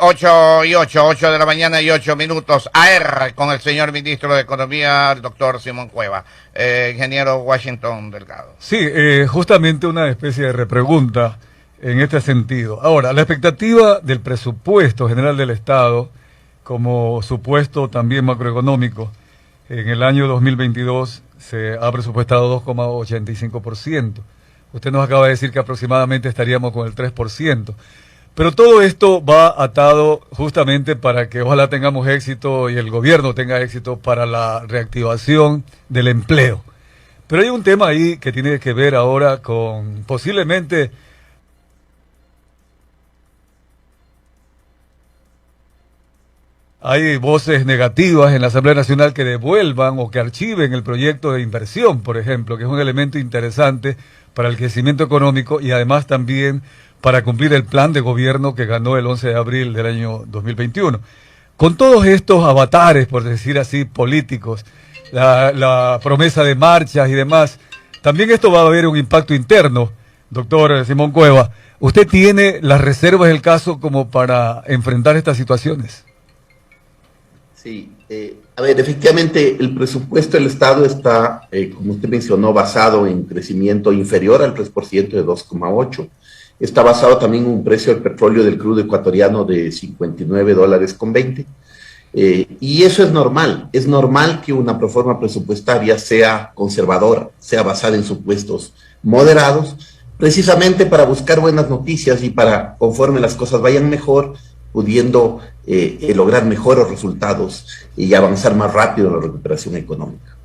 8 de la mañana y 8 minutos. AR con el señor ministro de Economía, el doctor Simón Cueva. Ingeniero Washington Delgado. Sí, justamente una especie de repregunta en este sentido. Ahora, la expectativa del presupuesto general del Estado, como supuesto también macroeconómico, en el año 2022 se ha presupuestado 2,85%. Usted nos acaba de decir que aproximadamente estaríamos con el 3%. Pero todo esto va atado justamente para que ojalá tengamos éxito y el gobierno tenga éxito para la reactivación del empleo. Pero hay un tema ahí que tiene que ver ahora con posiblemente hay voces negativas en la Asamblea Nacional que devuelvan o que archiven el proyecto de inversión, por ejemplo, que es un elemento interesante para el crecimiento económico y además también para cumplir el plan de gobierno que ganó el 11 de abril del año 2021. Con todos estos avatares, por decir así, políticos, la promesa de marchas y demás, también esto va a haber un impacto interno, doctor Simón Cueva. ¿Usted tiene las reservas del caso como para enfrentar estas situaciones? Sí, a ver, efectivamente el presupuesto del Estado está, como usted mencionó, basado en crecimiento inferior al 3% de 2,8%. Está basado también en un precio del petróleo del crudo ecuatoriano de $59.20. Y eso es normal que una proforma presupuestaria sea conservadora, sea basada en supuestos moderados, precisamente para buscar buenas noticias y para, conforme las cosas vayan mejor, pudiendo lograr mejores resultados y avanzar más rápido en la recuperación económica.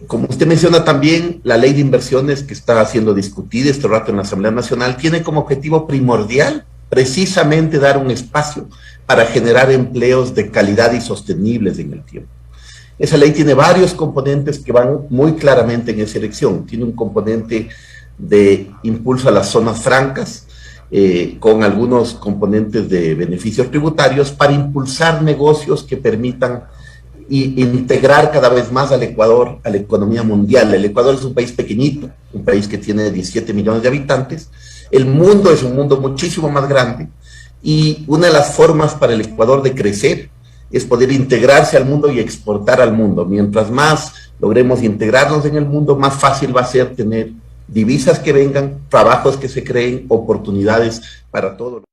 Como usted menciona también, la ley de inversiones que está siendo discutida este rato en la Asamblea Nacional tiene como objetivo primordial precisamente dar un espacio para generar empleos de calidad y sostenibles en el tiempo. Esa ley tiene varios componentes que van muy claramente en esa dirección. Tiene un componente de impulso a las zonas francas, con algunos componentes de beneficios tributarios para impulsar negocios que permitan integrar cada vez más al Ecuador a la economía mundial. El Ecuador es un país pequeñito, un país que tiene 17 millones de habitantes. El mundo es un mundo muchísimo más grande y una de las formas para el Ecuador de crecer es poder integrarse al mundo y exportar al mundo. Mientras más logremos integrarnos en el mundo, más fácil va a ser tener divisas que vengan, trabajos que se creen, oportunidades para todos.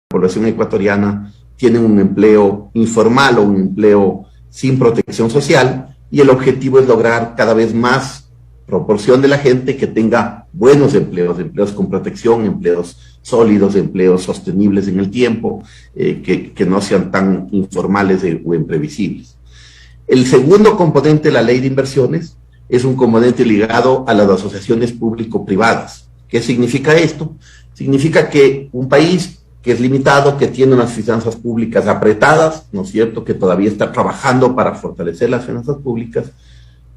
La población ecuatoriana tiene un empleo informal o un empleo sin protección social y el objetivo es lograr cada vez más proporción de la gente que tenga buenos empleos, empleos con protección, empleos sólidos, empleos sostenibles en el tiempo, que no sean tan informales o imprevisibles. El segundo componente de la ley de inversiones es un componente ligado a las asociaciones público-privadas. ¿Qué significa esto? Significa que un país que es limitado, que tiene unas finanzas públicas apretadas, ¿no es cierto?, que todavía está trabajando para fortalecer las finanzas públicas,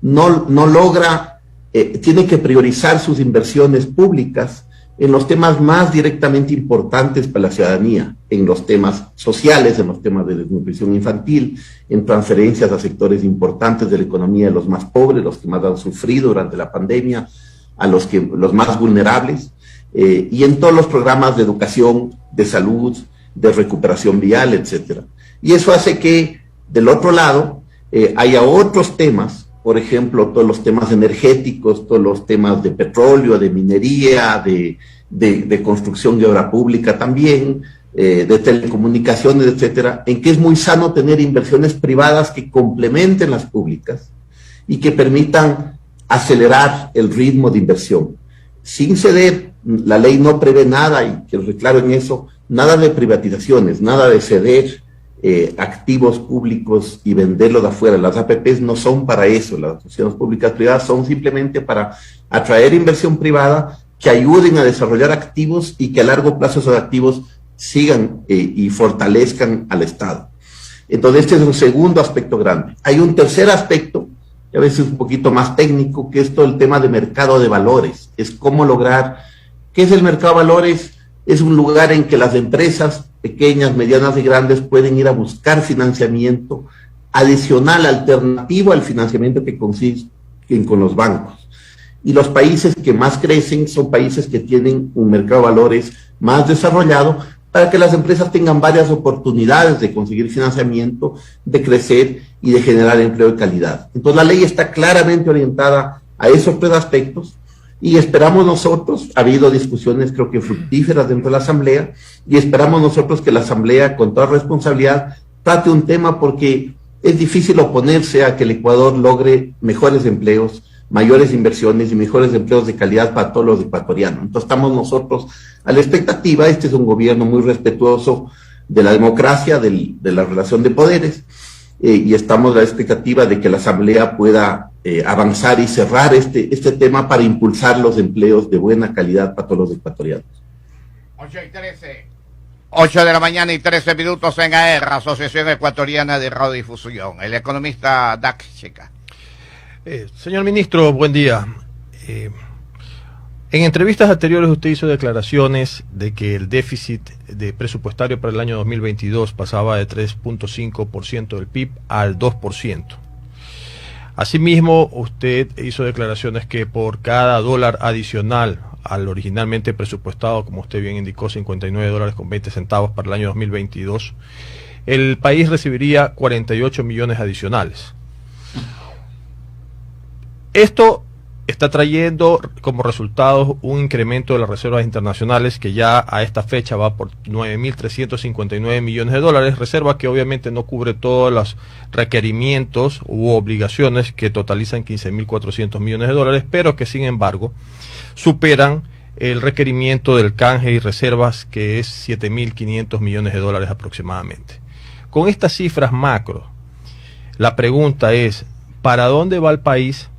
no logra, tiene que priorizar sus inversiones públicas en los temas más directamente importantes para la ciudadanía, en los temas sociales, en los temas de desnutrición infantil, en transferencias a sectores importantes de la economía de los más pobres, los que más han sufrido durante la pandemia, a los más vulnerables, y en todos los programas de educación, de salud, de recuperación vial, etcétera. Y eso hace que, del otro lado, haya otros temas, por ejemplo, todos los temas energéticos, todos los temas de petróleo, de minería, de construcción de obra pública también, de telecomunicaciones, etcétera, en que es muy sano tener inversiones privadas que complementen las públicas y que permitan acelerar el ritmo de inversión. Sin ceder, la ley no prevé nada, y quiero ser claro en eso, nada de privatizaciones, nada de ceder activos públicos y venderlos de afuera. Las APPs no son para eso, las asociaciones públicas privadas son simplemente para atraer inversión privada que ayuden a desarrollar activos y que a largo plazo esos activos sigan y fortalezcan al Estado. Entonces este es un segundo aspecto grande. Hay un tercer aspecto, que a veces es un poquito más técnico, que es todo el tema de mercado de valores. Es cómo lograr, ¿qué es el mercado de valores? Es un lugar en que las empresas pequeñas, medianas y grandes pueden ir a buscar financiamiento adicional, alternativo al financiamiento que consiguen con los bancos. y los países que más crecen son países que tienen un mercado de valores más desarrollado, para que las empresas tengan varias oportunidades de conseguir financiamiento, de crecer y de generar empleo de calidad. Entonces la ley está claramente orientada a esos tres aspectos y esperamos nosotros, ha habido discusiones creo que fructíferas dentro de la Asamblea, y esperamos nosotros que la Asamblea con toda responsabilidad trate un tema, porque es difícil oponerse a que el Ecuador logre mejores empleos, mayores inversiones y mejores empleos de calidad para todos los ecuatorianos. Entonces estamos nosotros a la expectativa. Este es un gobierno muy respetuoso de la democracia, de la relación de poderes, y estamos a la expectativa de que la Asamblea pueda avanzar y cerrar este tema para impulsar los empleos de buena calidad para todos los ecuatorianos. 8 de la mañana y 13 minutos en AER, Asociación Ecuatoriana de Radiodifusión. El economista Dac Checa. Señor ministro, buen día. En entrevistas anteriores usted hizo declaraciones de que el déficit de presupuestario para el año 2022 pasaba de 3.5% del PIB al 2%. Asimismo, usted hizo declaraciones que por cada dólar adicional al originalmente presupuestado, como usted bien indicó, $59.20 para el año 2022, el país recibiría 48 millones adicionales. Esto está trayendo como resultado un incremento de las reservas internacionales que ya a esta fecha va por 9.359 millones de dólares, reserva que obviamente no cubre todos los requerimientos u obligaciones que totalizan 15.400 millones de dólares, pero que sin embargo superan el requerimiento del canje y reservas, que es 7.500 millones de dólares aproximadamente. Con estas cifras macro, la pregunta es, ¿para dónde va el país?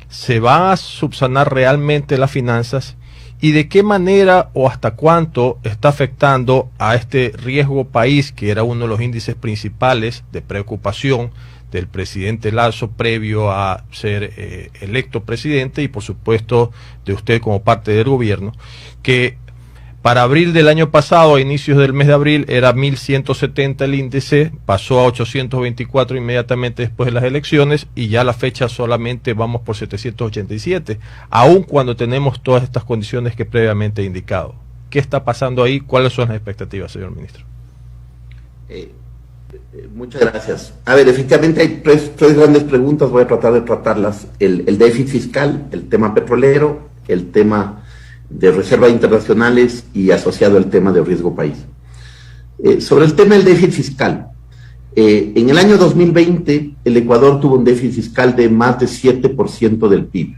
¿Se va a subsanar realmente las finanzas? ¿Y de qué manera o hasta cuánto está afectando a este riesgo país, que era uno de los índices principales de preocupación del presidente Lasso previo a ser electo presidente, y por supuesto de usted como parte del gobierno, que para abril del año pasado, a inicios del mes de abril, era 1.170 el índice, pasó a 824 inmediatamente después de las elecciones, y ya a la fecha solamente vamos por 787, aun cuando tenemos todas estas condiciones que previamente he indicado? ¿Qué está pasando ahí? ¿Cuáles son las expectativas, señor ministro? Muchas gracias. A ver, efectivamente hay tres grandes preguntas, voy a tratar de tratarlas. El déficit fiscal, el tema petrolero, el tema de reservas internacionales y asociado al tema de riesgo país. Sobre el tema del déficit fiscal, en el año 2020 el Ecuador tuvo un déficit fiscal de más de 7% del PIB.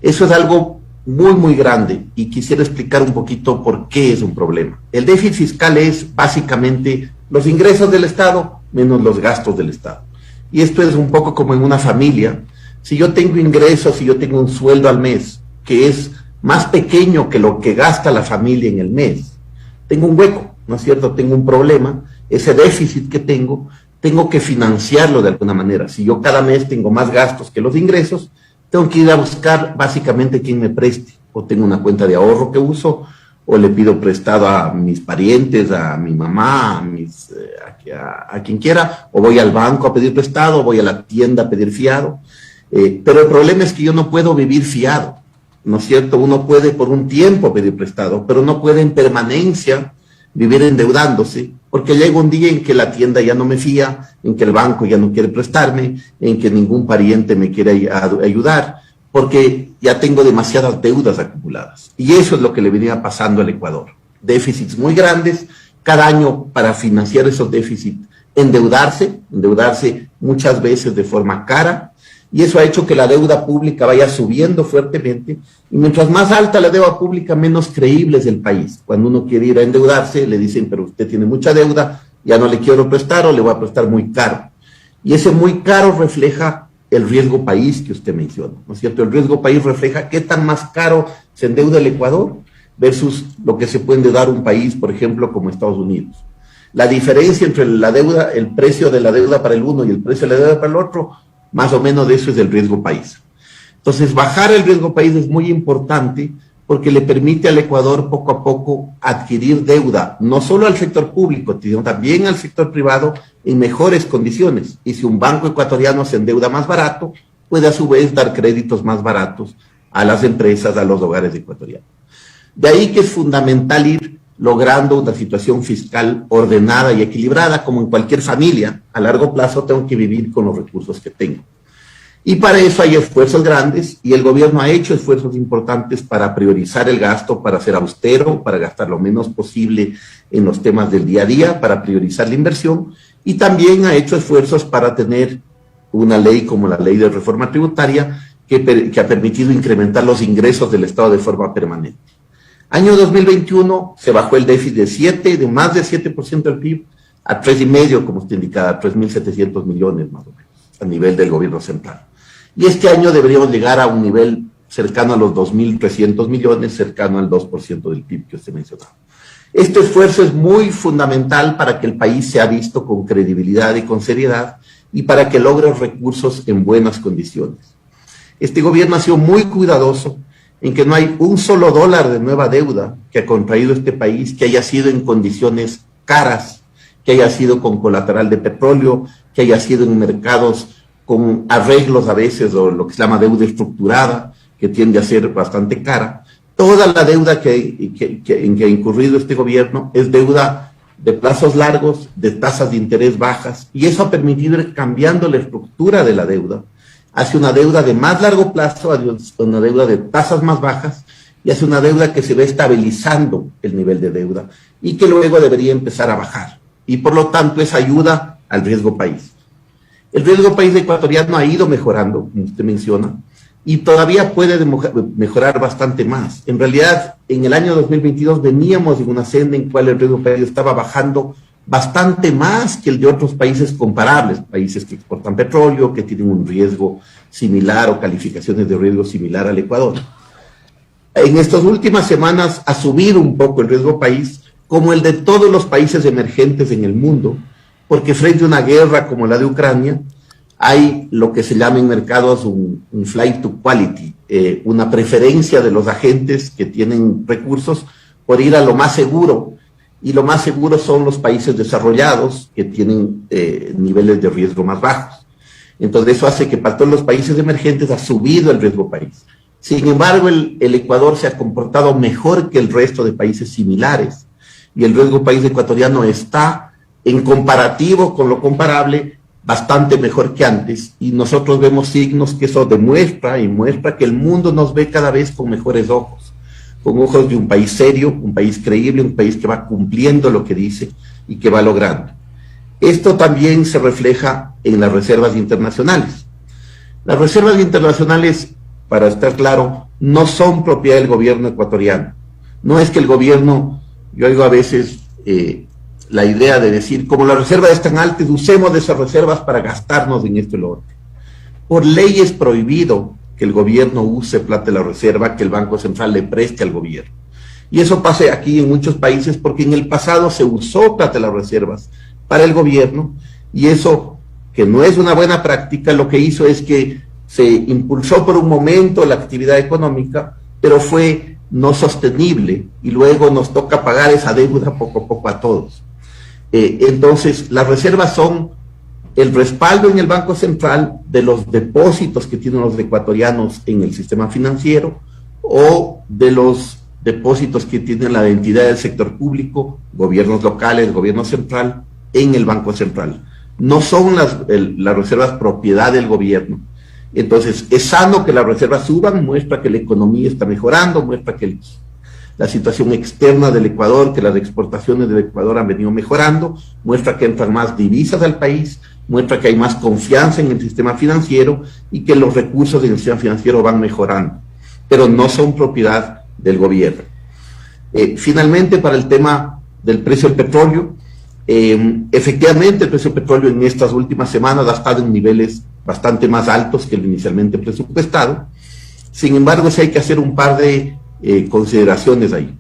Eso es algo muy, muy grande, y quisiera explicar un poquito por qué es un problema. El déficit fiscal es básicamente los ingresos del Estado menos los gastos del Estado. Y esto es un poco como en una familia. Si yo tengo ingresos, si yo tengo un sueldo al mes que es más pequeño que lo que gasta la familia en el mes, tengo un hueco, ¿no es cierto? Tengo un problema. Ese déficit que tengo que financiarlo de alguna manera. Si yo cada mes tengo más gastos que los ingresos, tengo que ir a buscar básicamente quién me preste, o tengo una cuenta de ahorro que uso, o le pido prestado a mis parientes, a mi mamá, a quien quiera, o voy al banco a pedir prestado, o voy a la tienda a pedir fiado. Pero el problema es que yo no puedo vivir fiado, ¿no es cierto? Uno puede por un tiempo pedir prestado, pero no puede en permanencia vivir endeudándose, porque llega un día en que la tienda ya no me fía, en que el banco ya no quiere prestarme, en que ningún pariente me quiere ayudar, porque ya tengo demasiadas deudas acumuladas. Y eso es lo que le venía pasando al Ecuador. Déficits muy grandes, cada año para financiar esos déficits, endeudarse muchas veces de forma cara, y eso ha hecho que la deuda pública vaya subiendo fuertemente, y mientras más alta la deuda pública, menos creíble es el país. Cuando uno quiere ir a endeudarse, le dicen, pero usted tiene mucha deuda, ya no le quiero prestar, o le voy a prestar muy caro. Y ese muy caro refleja el riesgo país que usted menciona, ¿no es cierto? El riesgo país refleja qué tan más caro se endeuda el Ecuador versus lo que se puede endeudar un país, por ejemplo, como Estados Unidos. La diferencia entre la deuda, el precio de la deuda para el uno y el precio de la deuda para el otro, más o menos de eso es el riesgo país. Entonces, bajar el riesgo país es muy importante, porque le permite al Ecuador poco a poco adquirir deuda, no solo al sector público, sino también al sector privado en mejores condiciones. Y si un banco ecuatoriano se endeuda más barato, puede a su vez dar créditos más baratos a las empresas, a los hogares ecuatorianos. De ahí que es fundamental ir logrando una situación fiscal ordenada y equilibrada, como en cualquier familia. A largo plazo tengo que vivir con los recursos que tengo. Y para eso hay esfuerzos grandes, y el gobierno ha hecho esfuerzos importantes para priorizar el gasto, para ser austero, para gastar lo menos posible en los temas del día a día, para priorizar la inversión, y también ha hecho esfuerzos para tener una ley como la ley de reforma tributaria que ha permitido incrementar los ingresos del Estado de forma permanente. Año 2021 se bajó el déficit de más de 7% del PIB a 3,5%, como usted indicaba, 3.700 millones más o menos, a nivel del gobierno central. Y este año deberíamos llegar a un nivel cercano a los 2.300 millones, cercano al 2% del PIB que usted mencionaba. Este esfuerzo es muy fundamental para que el país sea visto con credibilidad y con seriedad, y para que logre recursos en buenas condiciones. Este gobierno ha sido muy cuidadoso en que no hay un solo dólar de nueva deuda que ha contraído este país que haya sido en condiciones caras, que haya sido con colateral de petróleo, que haya sido en mercados con arreglos a veces, o lo que se llama deuda estructurada, que tiende a ser bastante cara. Toda la deuda en que ha incurrido este gobierno es deuda de plazos largos, de tasas de interés bajas, y eso ha permitido ir cambiando la estructura de la deuda hacia una deuda de más largo plazo, hacia una deuda de tasas más bajas, y hacia una deuda que se ve estabilizando el nivel de deuda, y que luego debería empezar a bajar. Y por lo tanto es ayuda al riesgo país. El riesgo país ecuatoriano ha ido mejorando, como usted menciona, y todavía puede mejorar bastante más. En realidad, en el año 2022 veníamos en una senda en cual el riesgo país estaba bajando bastante más que el de otros países comparables, países que exportan petróleo, que tienen un riesgo similar o calificaciones de riesgo similar al Ecuador. En estas últimas semanas ha subido un poco el riesgo país, como el de todos los países emergentes en el mundo, porque frente a una guerra como la de Ucrania, hay lo que se llama en mercados un flight to quality, una preferencia de los agentes que tienen recursos por ir a lo más seguro, y lo más seguro son los países desarrollados que tienen niveles de riesgo más bajos. Entonces eso hace que para todos los países emergentes ha subido el riesgo país. Sin embargo, el Ecuador se ha comportado mejor que el resto de países similares, y el riesgo país ecuatoriano está, en comparativo con lo comparable, bastante mejor que antes, y nosotros vemos signos que eso demuestra y muestra que el mundo nos ve cada vez con mejores ojos, con ojos de un país serio, un país creíble, un país que va cumpliendo lo que dice y que va logrando. Esto también se refleja en las reservas internacionales. Las reservas internacionales, para estar claro, no son propiedad del gobierno ecuatoriano. No es que el gobierno, yo oigo a veces la idea de decir, como las reservas están altas, usemos de esas reservas para gastarnos en esto y lo otro. Por ley es prohibido que el gobierno use plata de la reserva, que el Banco Central le preste al gobierno. Y eso pasa aquí en muchos países porque en el pasado se usó plata de las reservas para el gobierno, y eso, que no es una buena práctica, lo que hizo es que se impulsó por un momento la actividad económica, pero fue no sostenible, y luego nos toca pagar esa deuda poco a poco a todos. Entonces, las reservas son el respaldo en el Banco Central de los depósitos que tienen los ecuatorianos en el sistema financiero, o de los depósitos que tienen la entidad del sector público, gobiernos locales, gobierno central, en el Banco Central. No son las reservas propiedad del gobierno. Entonces, es sano que las reservas suban, muestra que la economía está mejorando, muestra que la situación externa del Ecuador, que las exportaciones del Ecuador han venido mejorando, muestra que entran más divisas al país, muestra que hay más confianza en el sistema financiero y que los recursos del sistema financiero van mejorando, pero no son propiedad del gobierno. Finalmente, para el tema del precio del petróleo, efectivamente el precio del petróleo en estas últimas semanas ha estado en niveles bastante más altos que el inicialmente presupuestado. Sin embargo, sí hay que hacer un par de consideraciones ahí.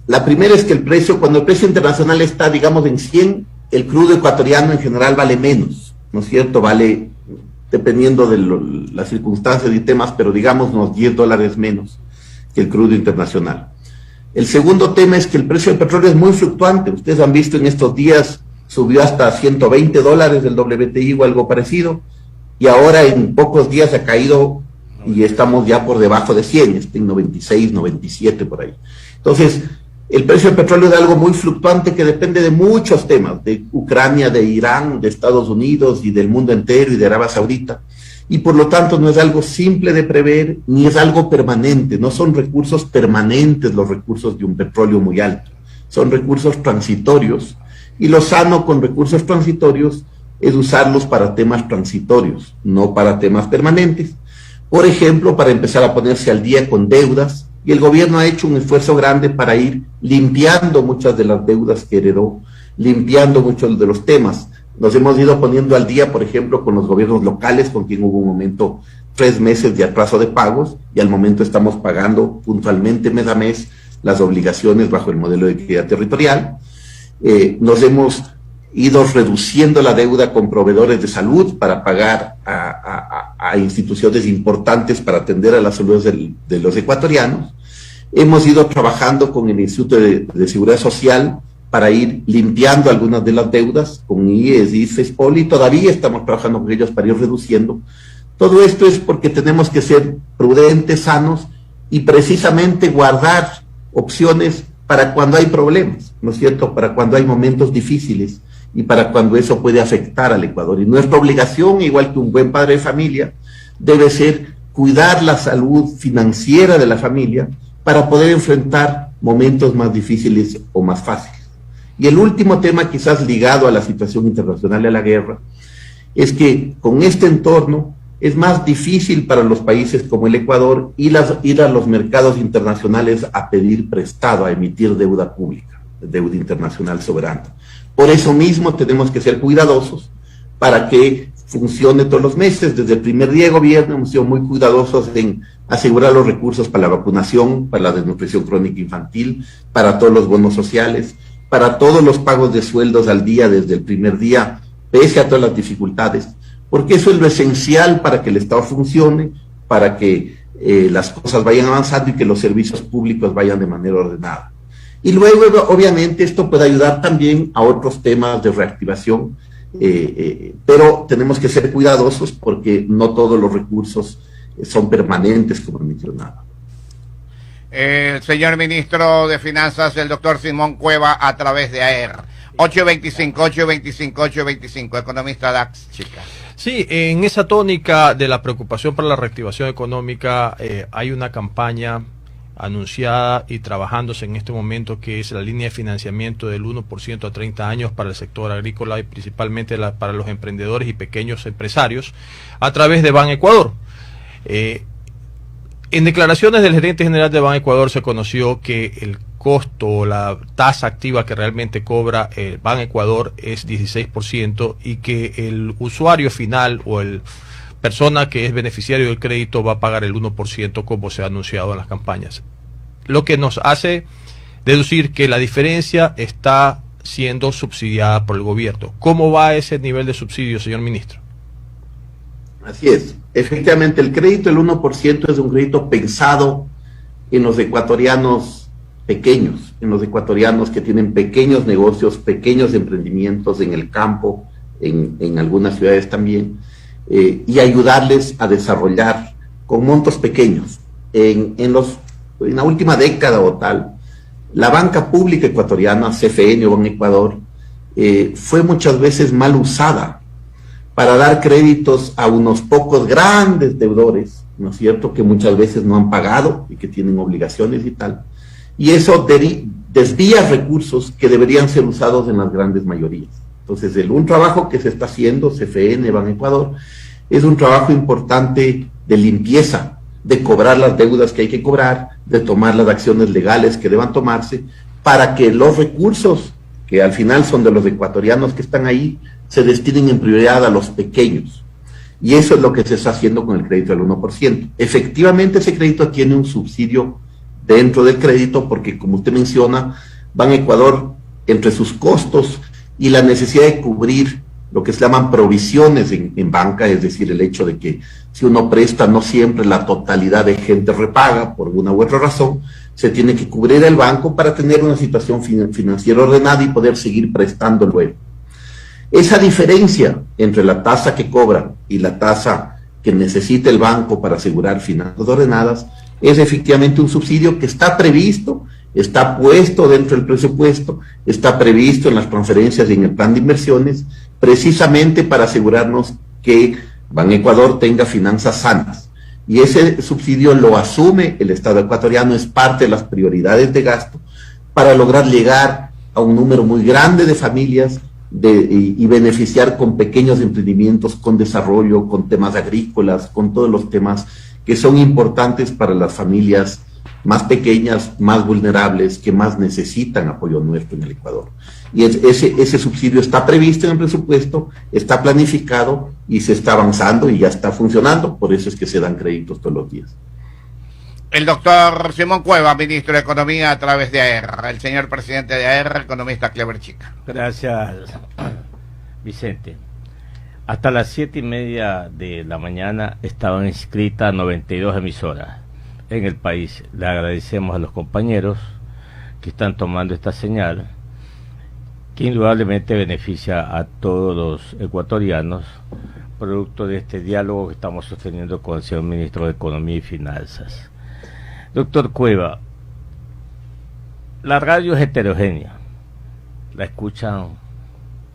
La primera es que el precio, cuando el precio internacional está, digamos, en 100, el crudo ecuatoriano en general vale menos, ¿no es cierto? Vale, dependiendo de las circunstancias y temas, pero digamos unos $10 menos que el crudo internacional. El segundo tema es que el precio del petróleo es muy fluctuante. Ustedes han visto en estos días, subió hasta $120 del WTI o algo parecido, y ahora en pocos días ha caído y estamos ya por debajo de 100, está en 96, 97 por ahí. Entonces, el precio del petróleo es algo muy fluctuante que depende de muchos temas, de Ucrania, de Irán, de Estados Unidos y del mundo entero y de Arabia Saudita. Y por lo tanto no es algo simple de prever, ni es algo permanente, no son recursos permanentes los recursos de un petróleo muy alto, son recursos transitorios. Y lo sano con recursos transitorios es usarlos para temas transitorios, no para temas permanentes. Por ejemplo, para empezar a ponerse al día con deudas, y el gobierno ha hecho un esfuerzo grande para ir limpiando muchas de las deudas que heredó, limpiando muchos de los temas. Nos hemos ido poniendo al día, por ejemplo, con los gobiernos locales, con quien hubo un momento 3 meses de atraso de pagos, y al momento estamos pagando puntualmente mes a mes las obligaciones bajo el modelo de equidad territorial. Nos hemos ido reduciendo la deuda con proveedores de salud para pagar a instituciones importantes para atender a la salud de los ecuatorianos. Hemos ido trabajando con el Instituto de Seguridad Social para ir limpiando algunas de las deudas con IES, IFES, POLI, y todavía estamos trabajando con ellos para ir reduciendo. Todo esto es porque tenemos que ser prudentes, sanos y precisamente guardar opciones para cuando hay problemas, ¿no es cierto? Para cuando hay momentos difíciles y para cuando eso puede afectar al Ecuador. Y nuestra obligación, igual que un buen padre de familia, debe ser cuidar la salud financiera de la familia para poder enfrentar momentos más difíciles o más fáciles. Y el último tema, quizás ligado a la situación internacional y a la guerra, es que con este entorno es más difícil para los países como el Ecuador ir a los mercados internacionales a pedir prestado, a emitir deuda pública, deuda internacional soberana. Por eso mismo tenemos que ser cuidadosos para que funcione todos los meses. Desde el primer día de gobierno hemos sido muy cuidadosos en asegurar los recursos para la vacunación, para la desnutrición crónica infantil, para todos los bonos sociales, para todos los pagos de sueldos al día desde el primer día, pese a todas las dificultades, porque eso es lo esencial para que el Estado funcione, para que las cosas vayan avanzando y que los servicios públicos vayan de manera ordenada. Y luego, obviamente, esto puede ayudar también a otros temas de reactivación, pero tenemos que ser cuidadosos porque no todos los recursos son permanentes, como mencionaba. El señor ministro de Finanzas, el doctor Simón Cueva, a través de AER. 825, economista DAX, chica. Sí, en esa tónica de la preocupación por la reactivación económica, hay una campaña anunciada y trabajándose en este momento que es la línea de financiamiento del 1% a 30 años para el sector agrícola y principalmente para los emprendedores y pequeños empresarios a través de Banecuador. En declaraciones del gerente general de Banecuador se conoció que el costo o la tasa activa que realmente cobra Banecuador es 16% y que el usuario final o el persona que es beneficiario del crédito va a pagar el 1% como se ha anunciado en las campañas. Lo que nos hace deducir que la diferencia está siendo subsidiada por el gobierno. ¿Cómo va ese nivel de subsidio, señor ministro? Así es. Efectivamente, el crédito del 1% es un crédito pensado en los ecuatorianos pequeños, en los ecuatorianos que tienen pequeños negocios, pequeños emprendimientos en el campo, en algunas ciudades también, y ayudarles a desarrollar con montos pequeños. En la última década o tal, la banca pública ecuatoriana, CFN o Banecuador, fue muchas veces mal usada para dar créditos a unos pocos grandes deudores, ¿no es cierto?, que muchas veces no han pagado y que tienen obligaciones y tal. Y eso desvía recursos que deberían ser usados en las grandes mayorías. Entonces, un trabajo que se está haciendo, CFN, Banecuador, es un trabajo importante de limpieza, de cobrar las deudas que hay que cobrar, de tomar las acciones legales que deban tomarse, para que los recursos, que al final son de los ecuatorianos que están ahí, se destinen en prioridad a los pequeños. Y eso es lo que se está haciendo con el crédito del 1%. Efectivamente, ese crédito tiene un subsidio dentro del crédito, porque como usted menciona, Banecuador, entre sus costos y la necesidad de cubrir lo que se llaman provisiones en banca, es decir, el hecho de que si uno presta, no siempre la totalidad de gente repaga por una u otra razón, se tiene que cubrir el banco para tener una situación financiera ordenada y poder seguir prestando luego. Esa diferencia entre la tasa que cobran y la tasa que necesita el banco para asegurar finanzas ordenadas, es efectivamente un subsidio que está previsto, está puesto dentro del presupuesto, está previsto en las transferencias y en el plan de inversiones, precisamente para asegurarnos que Banecuador tenga finanzas sanas. Y ese subsidio lo asume el Estado ecuatoriano, es parte de las prioridades de gasto, para lograr llegar a un número muy grande de familias y beneficiar con pequeños emprendimientos, con desarrollo, con temas agrícolas, con todos los temas que son importantes para las familias más pequeñas, más vulnerables, que más necesitan apoyo nuestro en el Ecuador. Y ese subsidio está previsto en el presupuesto, está planificado y se está avanzando y ya está funcionando, por eso es que se dan créditos todos los días. El doctor Simón Cueva, ministro de Economía a través de AER. El señor presidente de AER, economista Clever Chica. Gracias, Vicente. Hasta las 7:30 de la mañana estaban inscritas 92 emisoras en el país. Le agradecemos a los compañeros que están tomando esta señal, que indudablemente beneficia a todos los ecuatorianos, producto de este diálogo que estamos sosteniendo con el señor ministro de Economía y Finanzas. Doctor Cueva, la radio es heterogénea, la escuchan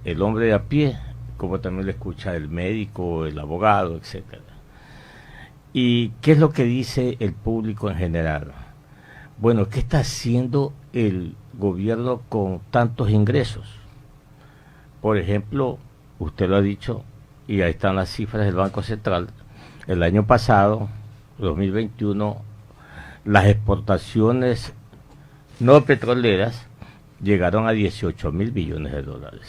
el hombre de a pie, como también la escucha el médico, el abogado, etcétera. ¿Y qué es lo que dice el público en general? Bueno, ¿qué está haciendo el gobierno con tantos ingresos? Por ejemplo, usted lo ha dicho, y ahí están las cifras del Banco Central, el año pasado, 2021, las exportaciones no petroleras llegaron a 18.000 billones de dólares.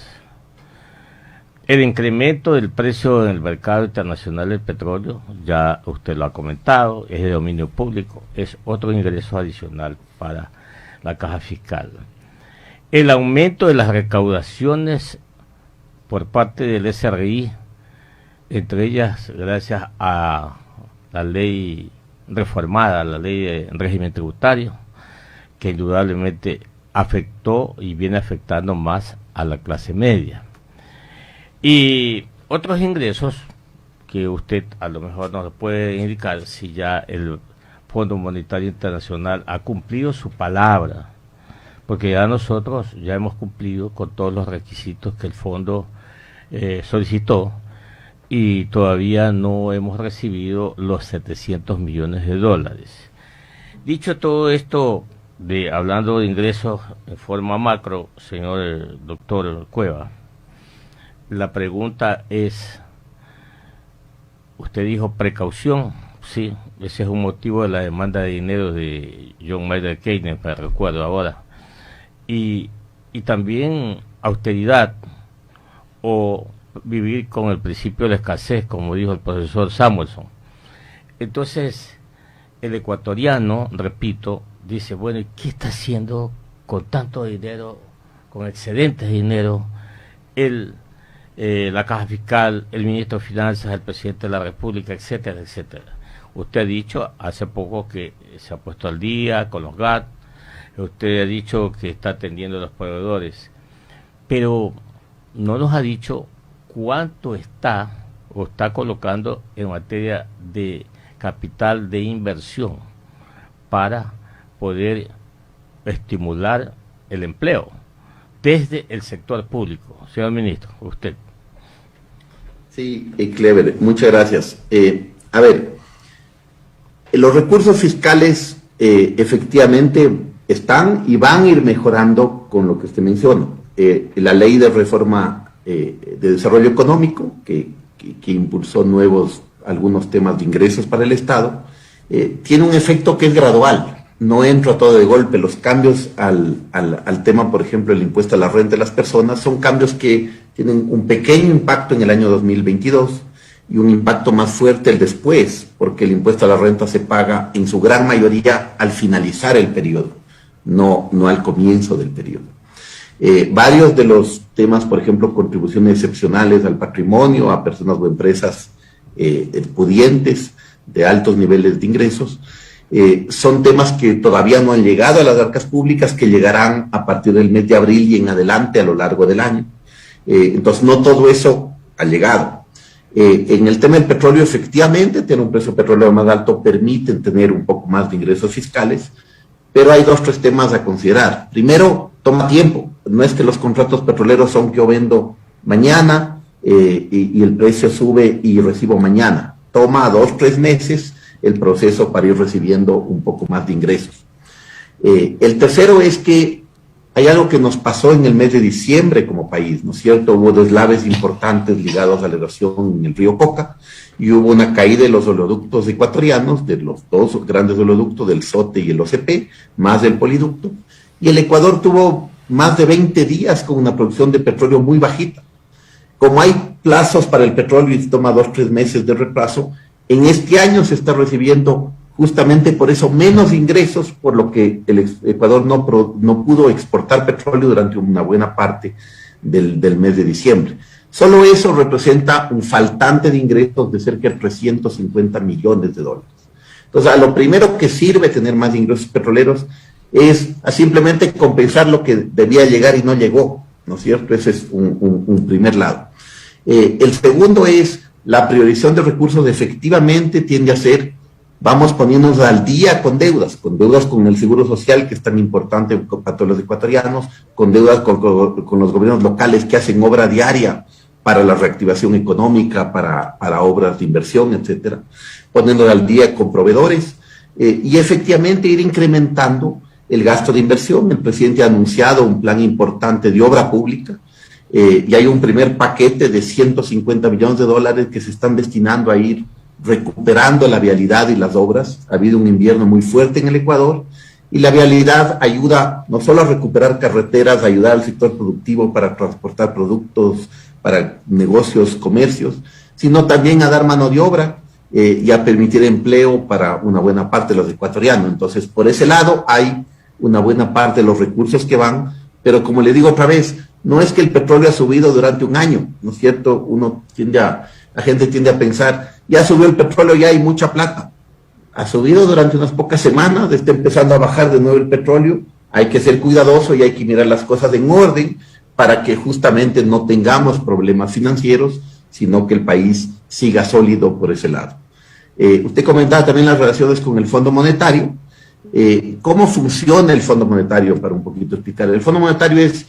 El incremento del precio en el mercado internacional del petróleo, ya usted lo ha comentado, es de dominio público, es otro ingreso adicional para la caja fiscal. El aumento de las recaudaciones por parte del SRI, entre ellas gracias a la ley reformada, la ley de régimen tributario, que indudablemente afectó y viene afectando más a la clase media. Y otros ingresos que usted a lo mejor nos puede indicar si ya el Fondo Monetario Internacional ha cumplido su palabra, porque ya nosotros ya hemos cumplido con todos los requisitos que el fondo solicitó, y todavía no hemos recibido los 700 millones de dólares. Dicho todo esto, hablando de ingresos en forma macro, señor doctor Cueva, la pregunta es, usted dijo precaución, sí, ese es un motivo de la demanda de dinero de John Maynard Keynes, me recuerdo ahora, y también austeridad, o vivir con el principio de la escasez, como dijo el profesor Samuelson. Entonces, el ecuatoriano, repito, dice, bueno, ¿y qué está haciendo con tanto dinero, con excedentes de dinero, la caja fiscal, el ministro de Finanzas, el presidente de la República, etcétera, etcétera? Usted ha dicho hace poco que se ha puesto al día con los GAT, usted ha dicho que está atendiendo a los proveedores, pero no nos ha dicho cuánto está colocando en materia de capital de inversión para poder estimular el empleo desde el sector público. Señor ministro, usted. Sí, Clever, muchas gracias. A ver, los recursos fiscales efectivamente están y van a ir mejorando con lo que usted menciona. La ley de reforma de desarrollo económico, que impulsó algunos temas de ingresos para el Estado, tiene un efecto que es gradual, no entra todo de golpe. Los cambios al tema, por ejemplo, el impuesto a la renta de las personas, son cambios que tienen un pequeño impacto en el año 2022 y un impacto más fuerte el después, porque el impuesto a la renta se paga en su gran mayoría al finalizar el periodo, no al comienzo del periodo. Varios de los temas, por ejemplo, contribuciones excepcionales al patrimonio, a personas o empresas pudientes de altos niveles de ingresos, son temas que todavía no han llegado a las arcas públicas, que llegarán a partir del mes de abril y en adelante a lo largo del año. Entonces, no todo eso ha llegado. En el tema del petróleo, efectivamente, tener un precio petrolero más alto permite tener un poco más de ingresos fiscales, pero hay 2 o 3 temas a considerar. Primero, toma tiempo. No es que los contratos petroleros son que yo vendo mañana y el precio sube y recibo mañana. Toma 2 o 3 meses el proceso para ir recibiendo un poco más de ingresos. El tercero es que hay algo que nos pasó en el mes de diciembre como país, ¿no es cierto? Hubo deslaves importantes ligados a la erosión en el río Coca y hubo una caída de los oleoductos ecuatorianos, de los 2 grandes oleoductos, del SOTE y el OCP, más del poliducto. Y el Ecuador tuvo más de 20 días con una producción de petróleo muy bajita. Como hay plazos para el petróleo y se toma 2 o 3 meses de retraso, en este año se está recibiendo justamente por eso menos ingresos, por lo que el Ecuador no pudo exportar petróleo durante una buena parte del mes de diciembre. Solo eso representa un faltante de ingresos de cerca de 350 millones de dólares. Entonces, a lo primero que sirve tener más ingresos petroleros es a simplemente compensar lo que debía llegar y no llegó, ¿no es cierto? Ese es un primer lado. El segundo es la priorización de recursos. Efectivamente tiende a ser, vamos poniéndonos al día con deudas con el Seguro Social, que es tan importante para todos los ecuatorianos, con deudas con los gobiernos locales que hacen obra diaria para la reactivación económica, para obras de inversión, etcétera, poniéndonos al día con proveedores y efectivamente ir incrementando el gasto de inversión. El presidente ha anunciado un plan importante de obra pública y hay un primer paquete de 150 millones de dólares que se están destinando a ir recuperando la vialidad y las obras. Ha habido un invierno muy fuerte en el Ecuador y la vialidad ayuda no solo a recuperar carreteras, a ayudar al sector productivo para transportar productos, para negocios, comercios, sino también a dar mano de obra y a permitir empleo para una buena parte de los ecuatorianos. Entonces, por ese lado hay una buena parte de los recursos que van, pero como le digo otra vez, no es que el petróleo ha subido durante un año, ¿no es cierto? La gente tiende a pensar, ya subió el petróleo, ya hay mucha plata. Ha subido durante unas pocas semanas, está empezando a bajar de nuevo el petróleo. Hay que ser cuidadoso y hay que mirar las cosas en orden para que justamente no tengamos problemas financieros, sino que el país siga sólido por ese lado. Usted comentaba también las relaciones con el Fondo Monetario. ¿Cómo funciona el Fondo Monetario? Para un poquito explicar. El Fondo Monetario es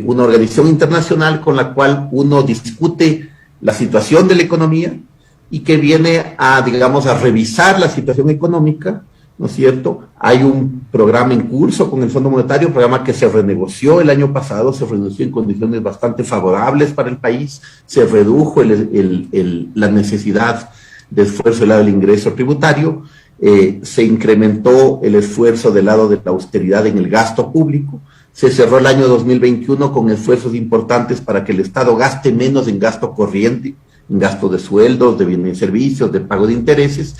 una organización internacional con la cual uno discute la situación de la economía y que viene a, digamos, a revisar la situación económica, ¿no es cierto? Hay un programa en curso con el Fondo Monetario, un programa que se renegoció el año pasado, se renegoció en condiciones bastante favorables para el país, se redujo la necesidad de esfuerzo del lado del ingreso tributario, se incrementó el esfuerzo del lado de la austeridad en el gasto público, se cerró el año 2021 con esfuerzos importantes para que el Estado gaste menos en gasto corriente, en gasto de sueldos, de bienes y servicios, de pago de intereses,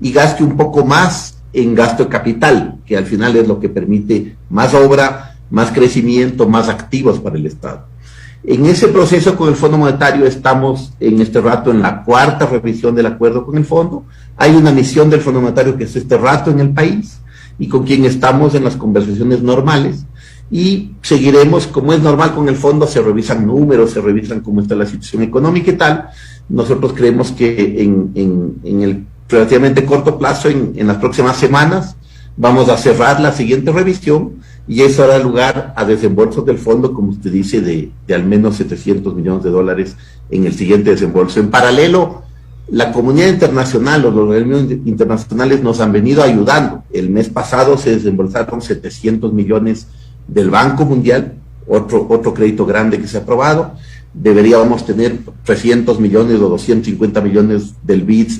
y gaste un poco más en gasto de capital, que al final es lo que permite más obra, más crecimiento, más activos para el Estado. En ese proceso con el Fondo Monetario estamos en este rato en la 4ª revisión del acuerdo con el Fondo. Hay una misión del Fondo Monetario que es este rato en el país y con quien estamos en las conversaciones normales. Y seguiremos, como es normal con el fondo, se revisan números, se revisan cómo está la situación económica y tal. Nosotros creemos que en el relativamente corto plazo, en las próximas semanas, vamos a cerrar la siguiente revisión y eso dará lugar a desembolsos del fondo, como usted dice, de al menos 700 millones de dólares en el siguiente desembolso. En paralelo, la comunidad internacional, los organismos internacionales nos han venido ayudando. El mes pasado se desembolsaron 700 millones del Banco Mundial, otro crédito grande que se ha aprobado. Deberíamos tener 300 millones o 250 millones del BID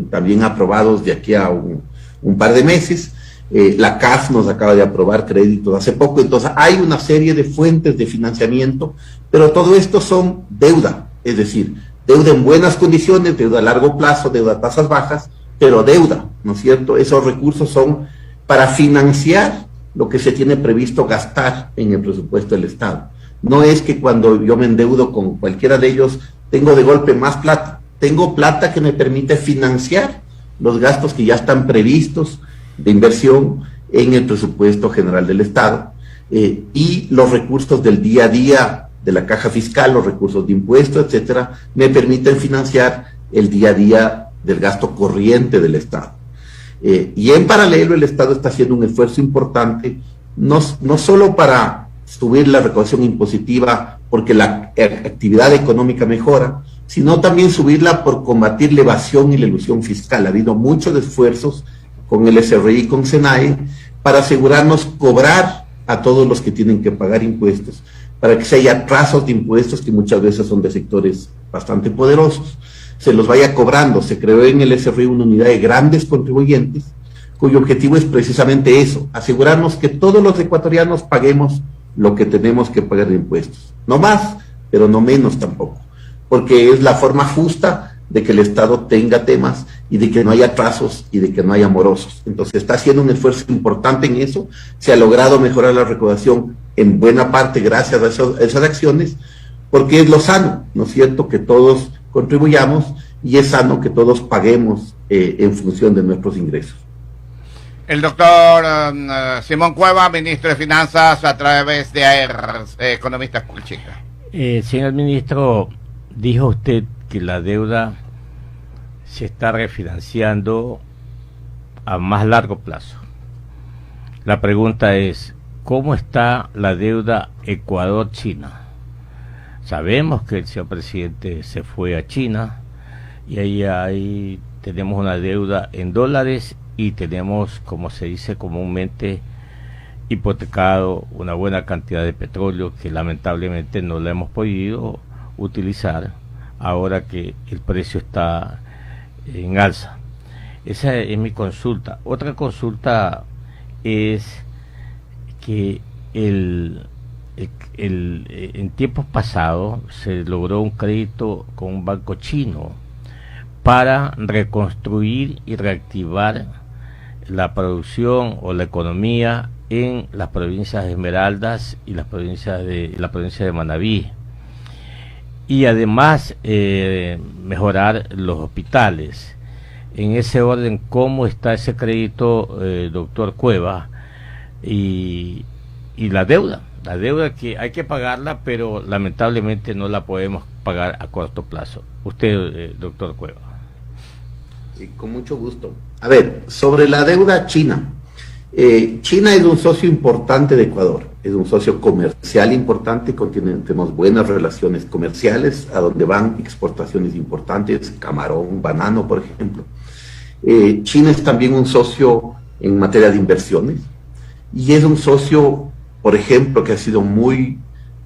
también aprobados de aquí a un par de meses. La CAF nos acaba de aprobar créditos hace poco, entonces hay una serie de fuentes de financiamiento, pero todo esto son deuda, es decir, deuda en buenas condiciones, deuda a largo plazo, deuda a tasas bajas, pero deuda, ¿no es cierto? Esos recursos son para financiar lo que se tiene previsto gastar en el presupuesto del Estado. No es que cuando yo me endeudo con cualquiera de ellos, tengo de golpe más plata. Tengo plata que me permite financiar los gastos que ya están previstos de inversión en el presupuesto general del Estado y los recursos del día a día de la caja fiscal, los recursos de impuestos, etcétera, me permiten financiar el día a día del gasto corriente del Estado. Y en paralelo el Estado está haciendo un esfuerzo importante, no solo para subir la recaudación impositiva porque la actividad económica mejora, sino también subirla por combatir la evasión y la elusión fiscal. Ha habido muchos esfuerzos con el SRI y con SENAE para asegurarnos cobrar a todos los que tienen que pagar impuestos, para que se haya trazos de impuestos que muchas veces son de sectores bastante poderosos, se los vaya cobrando. Se creó en el SRI una unidad de grandes contribuyentes, cuyo objetivo es precisamente eso, asegurarnos que todos los ecuatorianos paguemos lo que tenemos que pagar de impuestos. No más, pero no menos tampoco, porque es la forma justa de que el Estado tenga temas y de que no haya atrasos y de que no haya morosos. Entonces está haciendo un esfuerzo importante en eso, se ha logrado mejorar la recaudación en buena parte gracias a esas acciones, porque es lo sano, ¿no es cierto?, que todos contribuyamos y es sano que todos paguemos en función de nuestros ingresos. El doctor Simón Cueva, ministro de Finanzas, a través de AER, economista Culchica. Señor ministro, dijo usted que la deuda se está refinanciando a más largo plazo. La pregunta es, ¿cómo está la deuda Ecuador-China? Sabemos que el señor presidente se fue a China y ahí tenemos una deuda en dólares y tenemos, como se dice comúnmente, hipotecado una buena cantidad de petróleo que lamentablemente no la hemos podido utilizar ahora que el precio está en alza. Esa es mi consulta. Otra consulta es que en tiempos pasados se logró un crédito con un banco chino para reconstruir y reactivar la producción o la economía en las provincias de Esmeraldas y la provincia de Manabí, y además mejorar los hospitales. En ese orden, ¿cómo está ese crédito, doctor Cueva? Y la deuda que hay que pagarla, pero lamentablemente no la podemos pagar a corto plazo. Usted, doctor Cueva. Sí, con mucho gusto. A ver, sobre la deuda china. China es un socio importante de Ecuador, es un socio comercial importante, tenemos buenas relaciones comerciales, a donde van exportaciones importantes, camarón, banano, por ejemplo. China es también un socio en materia de inversiones, y es un socio, por ejemplo, que ha sido muy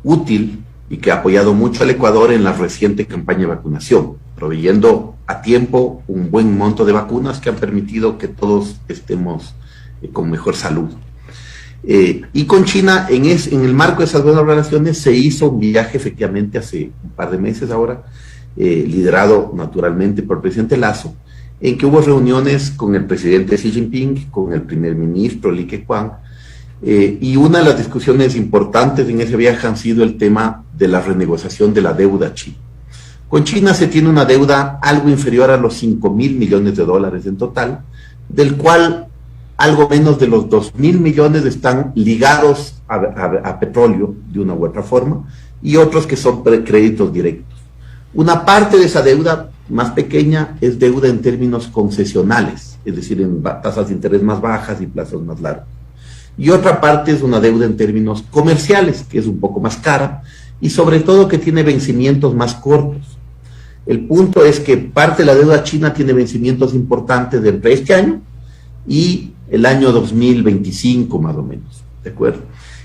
útil y que ha apoyado mucho al Ecuador en la reciente campaña de vacunación, proveyendo a tiempo un buen monto de vacunas que han permitido que todos estemos con mejor salud. Y con China, en el marco de esas buenas relaciones, se hizo un viaje efectivamente hace un par de meses ahora, liderado naturalmente por el presidente Lasso, en que hubo reuniones con el presidente Xi Jinping, con el primer ministro Li Keqiang, y una de las discusiones importantes en ese viaje han sido el tema de la renegociación de la deuda china. Con China se tiene una deuda algo inferior a los 5.000 millones de dólares en total, del cual algo menos de los 2.000 millones están ligados a petróleo de una u otra forma, y otros que son créditos directos. Una parte de esa deuda más pequeña es deuda en términos concesionales, es decir, en tasas de interés más bajas y plazos más largos. Y otra parte es una deuda en términos comerciales, que es un poco más cara, y sobre todo que tiene vencimientos más cortos. El punto es que parte de la deuda china tiene vencimientos importantes entre este año y el año 2025 más o menos, ¿de acuerdo?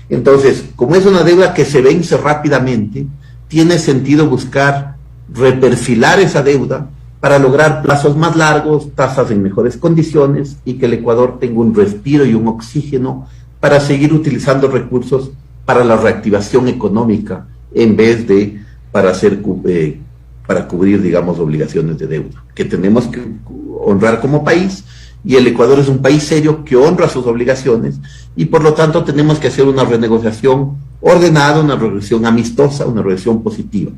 Entonces, como es una deuda que se vence rápidamente, tiene sentido buscar reperfilar esa deuda para lograr plazos más largos, tasas en mejores condiciones y que el Ecuador tenga un respiro y un oxígeno para seguir utilizando recursos para la reactivación económica en vez de para cubrir, digamos, obligaciones de deuda que tenemos que honrar como país. Y el Ecuador es un país serio que honra sus obligaciones y por lo tanto tenemos que hacer una renegociación ordenada, una renegociación amistosa, una renegociación positiva.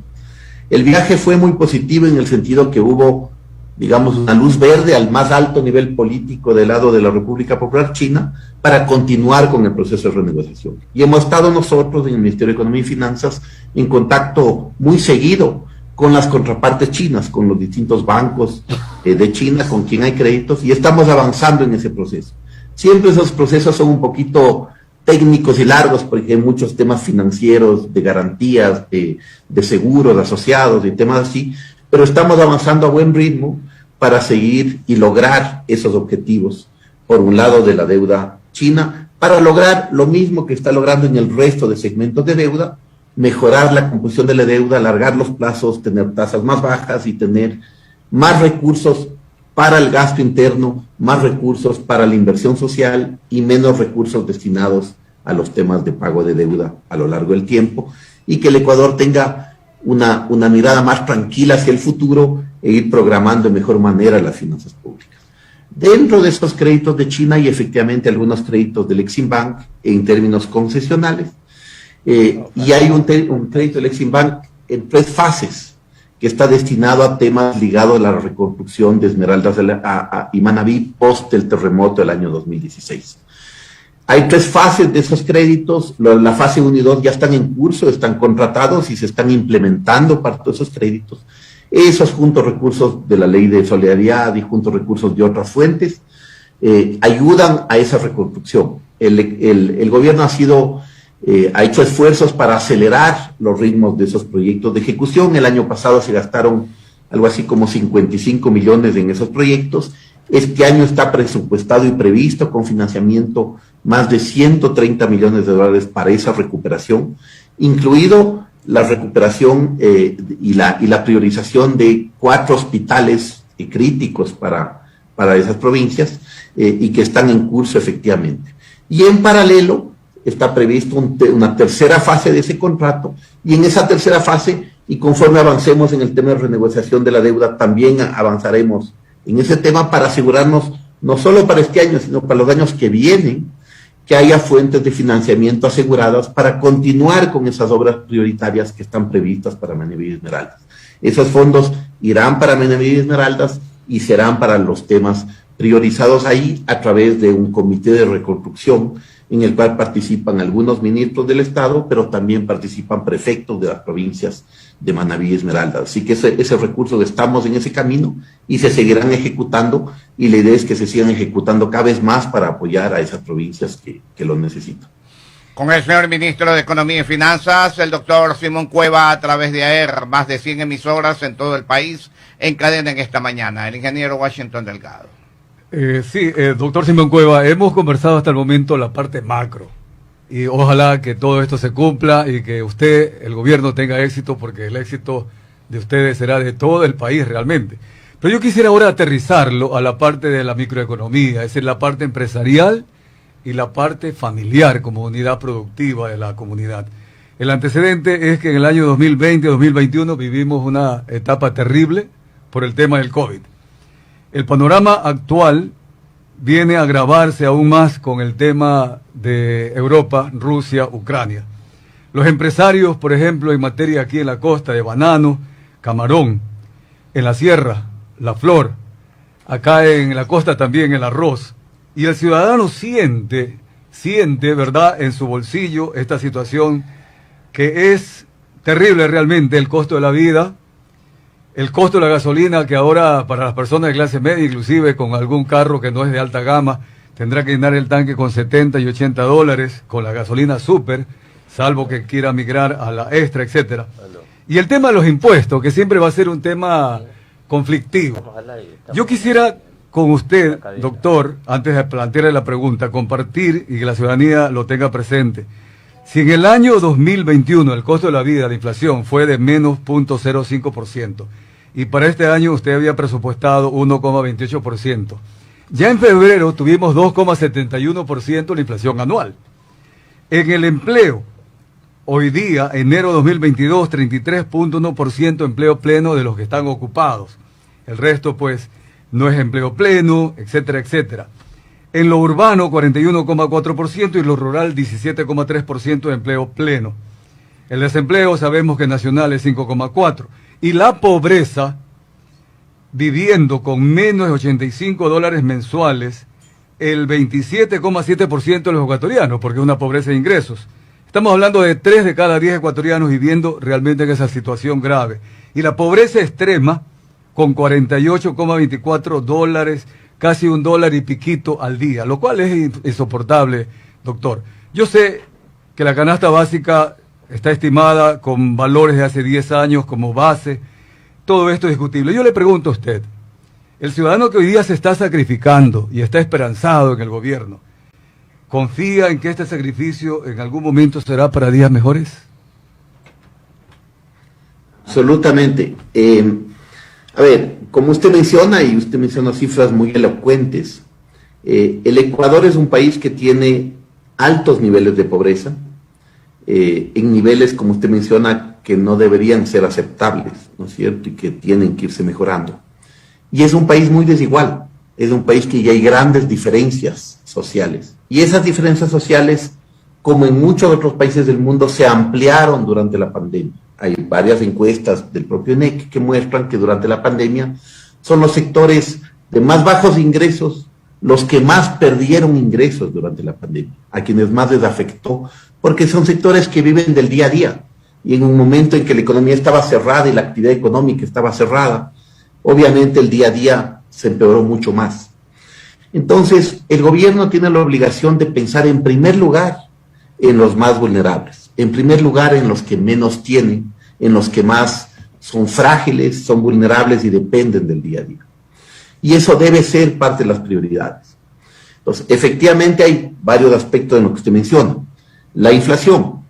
El viaje fue muy positivo en el sentido que hubo digamos, una luz verde al más alto nivel político del lado de la República Popular China para continuar con el proceso de renegociación. Y hemos estado nosotros en el Ministerio de Economía y Finanzas en contacto muy seguido con las contrapartes chinas, con los distintos bancos de China, con quien hay créditos, y estamos avanzando en ese proceso. Siempre esos procesos son un poquito técnicos y largos, porque hay muchos temas financieros, de garantías, de seguros asociados, y temas así, pero estamos avanzando a buen ritmo para seguir y lograr esos objetivos, por un lado de la deuda china, para lograr lo mismo que está logrando en el resto de segmentos de deuda, mejorar la composición de la deuda, alargar los plazos, tener tasas más bajas y tener más recursos para el gasto interno, más recursos para la inversión social y menos recursos destinados a los temas de pago de deuda a lo largo del tiempo, y que el Ecuador tenga una mirada más tranquila hacia el futuro e ir programando de mejor manera las finanzas públicas. Dentro de estos créditos de China hay efectivamente algunos créditos del Exim Bank en términos concesionales, y hay un crédito del Exim Bank en 3 fases que está destinado a temas ligados a la reconstrucción de Esmeraldas y Manabí post el terremoto del año 2016. Hay 3 fases de esos créditos. La fase 1 y 2 ya están en curso, están contratados y se están implementando para todos esos créditos. Esos, junto a recursos de la ley de solidaridad y junto a recursos de otras fuentes, ayudan a esa reconstrucción. El gobierno ha hecho esfuerzos para acelerar los ritmos de esos proyectos de ejecución. El año pasado se gastaron algo así como 55 millones en esos proyectos. Este año está presupuestado y previsto con financiamiento más de 130 millones de dólares para esa recuperación, incluido la recuperación y la priorización de 4 hospitales críticos para esas provincias y que están en curso efectivamente. Y en paralelo está previsto una tercera fase de ese contrato, y en esa tercera fase, y conforme avancemos en el tema de renegociación de la deuda, también avanzaremos en ese tema para asegurarnos, no solo para este año, sino para los años que vienen, que haya fuentes de financiamiento aseguradas para continuar con esas obras prioritarias que están previstas para Manabí y Esmeraldas. Esos fondos irán para Manabí y Esmeraldas y serán para los temas priorizados ahí a través de un comité de reconstrucción en el cual participan algunos ministros del Estado, pero también participan prefectos de las provincias de Manabí y Esmeraldas. Así que ese recurso, estamos en ese camino y se seguirán ejecutando, y la idea es que se sigan ejecutando cada vez más para apoyar a esas provincias que lo necesitan. Con el señor ministro de Economía y Finanzas, el doctor Simón Cueva, a través de AER, más de 100 emisoras en todo el país, encadenan esta mañana. El ingeniero Washington Delgado. Doctor Simón Cueva, hemos conversado hasta el momento la parte macro, y ojalá que todo esto se cumpla y que usted, el gobierno, tenga éxito, porque el éxito de ustedes será de todo el país realmente. Pero yo quisiera ahora aterrizarlo a la parte de la microeconomía, es decir, la parte empresarial y la parte familiar como unidad productiva de la comunidad. El antecedente es que en el año 2020-2021 vivimos una etapa terrible por el tema del COVID. El panorama actual viene a agravarse aún más con el tema de Europa, Rusia, Ucrania. Los empresarios, por ejemplo, en materia aquí en la costa de banano, camarón, en la sierra, la flor, acá en la costa también el arroz. Y el ciudadano siente, ¿verdad?, en su bolsillo esta situación que es terrible realmente, el costo de la vida. El costo de la gasolina, que ahora para las personas de clase media, inclusive con algún carro que no es de alta gama, tendrá que llenar el tanque con 70 y 80 dólares, con la gasolina súper, salvo que quiera migrar a la extra, etcétera. Y el tema de los impuestos, que siempre va a ser un tema conflictivo. Yo quisiera con usted, doctor, antes de plantearle la pregunta, compartir y que la ciudadanía lo tenga presente. Si en el año 2021 el costo de la vida, la inflación, fue de menos 0.05%, y para este año usted había presupuestado 1,28%, ya en febrero tuvimos 2,71% la inflación anual. En el empleo, hoy día, enero 2022, 33.1% empleo pleno de los que están ocupados. El resto, pues, no es empleo pleno, etcétera, etcétera. En lo urbano, 41,4%, y lo rural, 17,3% de empleo pleno. El desempleo sabemos que nacional es 5,4%. Y la pobreza, viviendo con menos de $85 mensuales el 27,7% de los ecuatorianos, porque es una pobreza de ingresos. Estamos hablando de 3 de cada 10 ecuatorianos viviendo realmente en esa situación grave. Y la pobreza extrema, con $48,24, casi $1 y piquito al día, lo cual es insoportable, doctor. Yo sé que la canasta básica está estimada con valores de hace 10 años como base. Todo esto es discutible. Yo le pregunto a usted, el ciudadano que hoy día se está sacrificando y está esperanzado en el gobierno, ¿confía en que este sacrificio en algún momento será para días mejores? Absolutamente. A ver, como usted menciona, y usted menciona cifras muy elocuentes, el Ecuador es un país que tiene altos niveles de pobreza, en niveles, como usted menciona, que no deberían ser aceptables, ¿no es cierto? Y que tienen que irse mejorando. Y es un país muy desigual, es un país que ya hay grandes diferencias sociales. Y esas diferencias sociales, como en muchos otros países del mundo, se ampliaron durante la pandemia. Hay varias encuestas del propio INEC que muestran que durante la pandemia son los sectores de más bajos ingresos los que más perdieron ingresos durante la pandemia, a quienes más les afectó, porque son sectores que viven del día a día. Y en un momento en que la economía estaba cerrada y la actividad económica estaba cerrada, obviamente el día a día se empeoró mucho más. Entonces, el gobierno tiene la obligación de pensar en primer lugar en los más vulnerables, en primer lugar en los que menos tienen, en los que más son frágiles, son vulnerables y dependen del día a día. Y eso debe ser parte de las prioridades. Entonces, efectivamente hay varios aspectos de lo que usted menciona. La inflación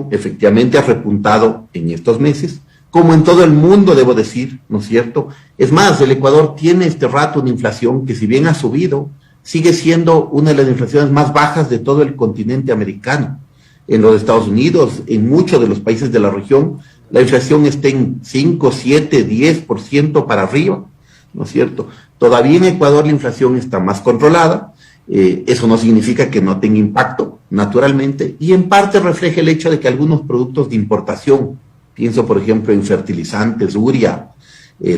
efectivamente ha repuntado en estos meses, como en todo el mundo, debo decir, ¿no es cierto? Es más, el Ecuador tiene este rato una inflación que, si bien ha subido, sigue siendo una de las inflaciones más bajas de todo el continente americano. En los Estados Unidos, en muchos de los países de la región, la inflación está en 5, 7, 10% para arriba, ¿no es cierto? Todavía en Ecuador la inflación está más controlada. Eso no significa que no tenga impacto, naturalmente, y en parte refleja el hecho de que algunos productos de importación, pienso por ejemplo en fertilizantes, urea,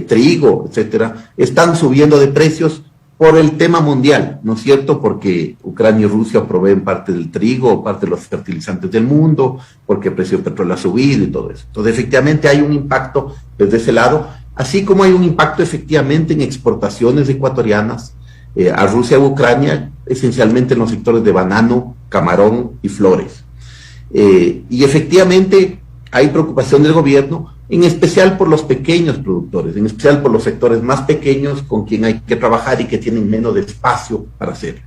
trigo, etcétera, están subiendo de precios por el tema mundial, ¿no es cierto? Porque Ucrania y Rusia proveen parte del trigo, parte de los fertilizantes del mundo, porque el precio del petróleo ha subido y todo eso. Entonces, efectivamente hay un impacto desde ese lado, así como hay un impacto efectivamente en exportaciones ecuatorianas a Rusia y Ucrania, esencialmente en los sectores de banano, camarón y flores. Y efectivamente hay preocupación del gobierno, en especial por los pequeños productores, en especial por los sectores más pequeños con quien hay que trabajar y que tienen menos espacio para hacerlo.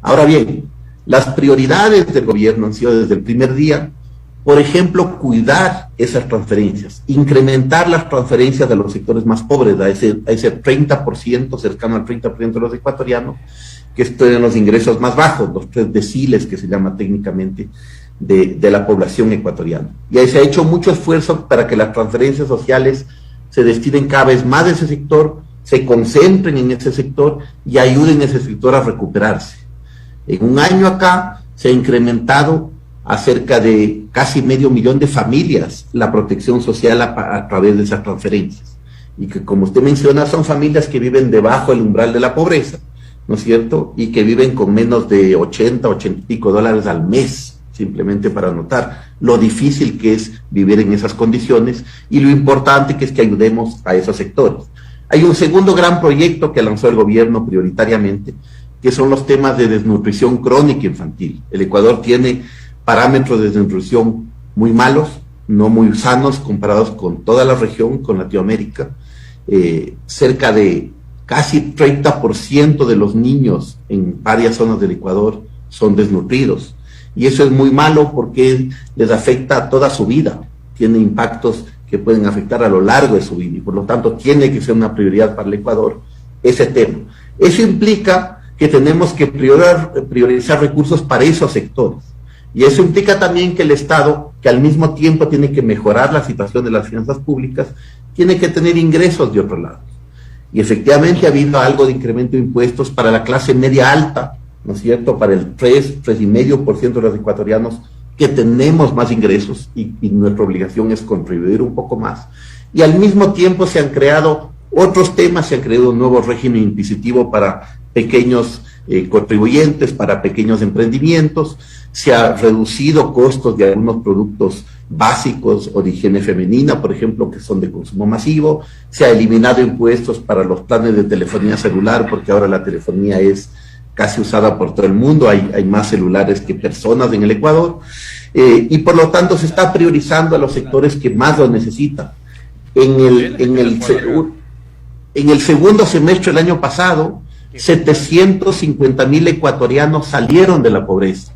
Ahora bien, las prioridades del gobierno han sido desde el primer día, por ejemplo, cuidar esas transferencias, incrementar las transferencias de los sectores más pobres, a ese 30%, cercano al 30% de los ecuatorianos, que están en los ingresos más bajos, los 3 deciles que se llama técnicamente, de la población ecuatoriana. Y ahí se ha hecho mucho esfuerzo para que las transferencias sociales se destinen cada vez más de ese sector, se concentren en ese sector y ayuden a ese sector a recuperarse. En un año acá se ha incrementado a cerca de casi 500,000 de familias la protección social a través de esas transferencias. Y que, como usted menciona, son familias que viven debajo del umbral de la pobreza, ¿no es cierto? Y que viven con menos de 80 y pico dólares al mes, simplemente para notar lo difícil que es vivir en esas condiciones y lo importante que es que ayudemos a esos sectores. Hay un segundo gran proyecto que lanzó el gobierno prioritariamente, que son los temas de desnutrición crónica infantil. El Ecuador tiene parámetros de desnutrición muy malos, no muy sanos comparados con toda la región, con Latinoamérica. Cerca de casi 30% de los niños en varias zonas del Ecuador son desnutridos. Y eso es muy malo porque les afecta toda su vida, tiene impactos que pueden afectar a lo largo de su vida y por lo tanto tiene que ser una prioridad para el Ecuador ese tema. Eso implica que tenemos que priorizar recursos para esos sectores y eso implica también que el Estado, que al mismo tiempo tiene que mejorar la situación de las finanzas públicas, tiene que tener ingresos de otro lado. Y efectivamente ha habido algo de incremento de impuestos para la clase media alta, ¿no es cierto?, para el 3,5% de los ecuatorianos que tenemos más ingresos y nuestra obligación es contribuir un poco más. Y al mismo tiempo se han creado Otros temas, se ha creado un nuevo régimen impositivo para pequeños contribuyentes, para pequeños emprendimientos, se ha reducido costos de algunos productos básicos o de higiene femenina, por ejemplo, que son de consumo masivo, se ha eliminado impuestos para los planes de telefonía celular, porque ahora la telefonía es casi usada por todo el mundo, hay más celulares que personas en el Ecuador, y por lo tanto se está priorizando a los sectores que más lo necesitan. En el segundo semestre del año pasado, 750,000 ecuatorianos salieron de la pobreza.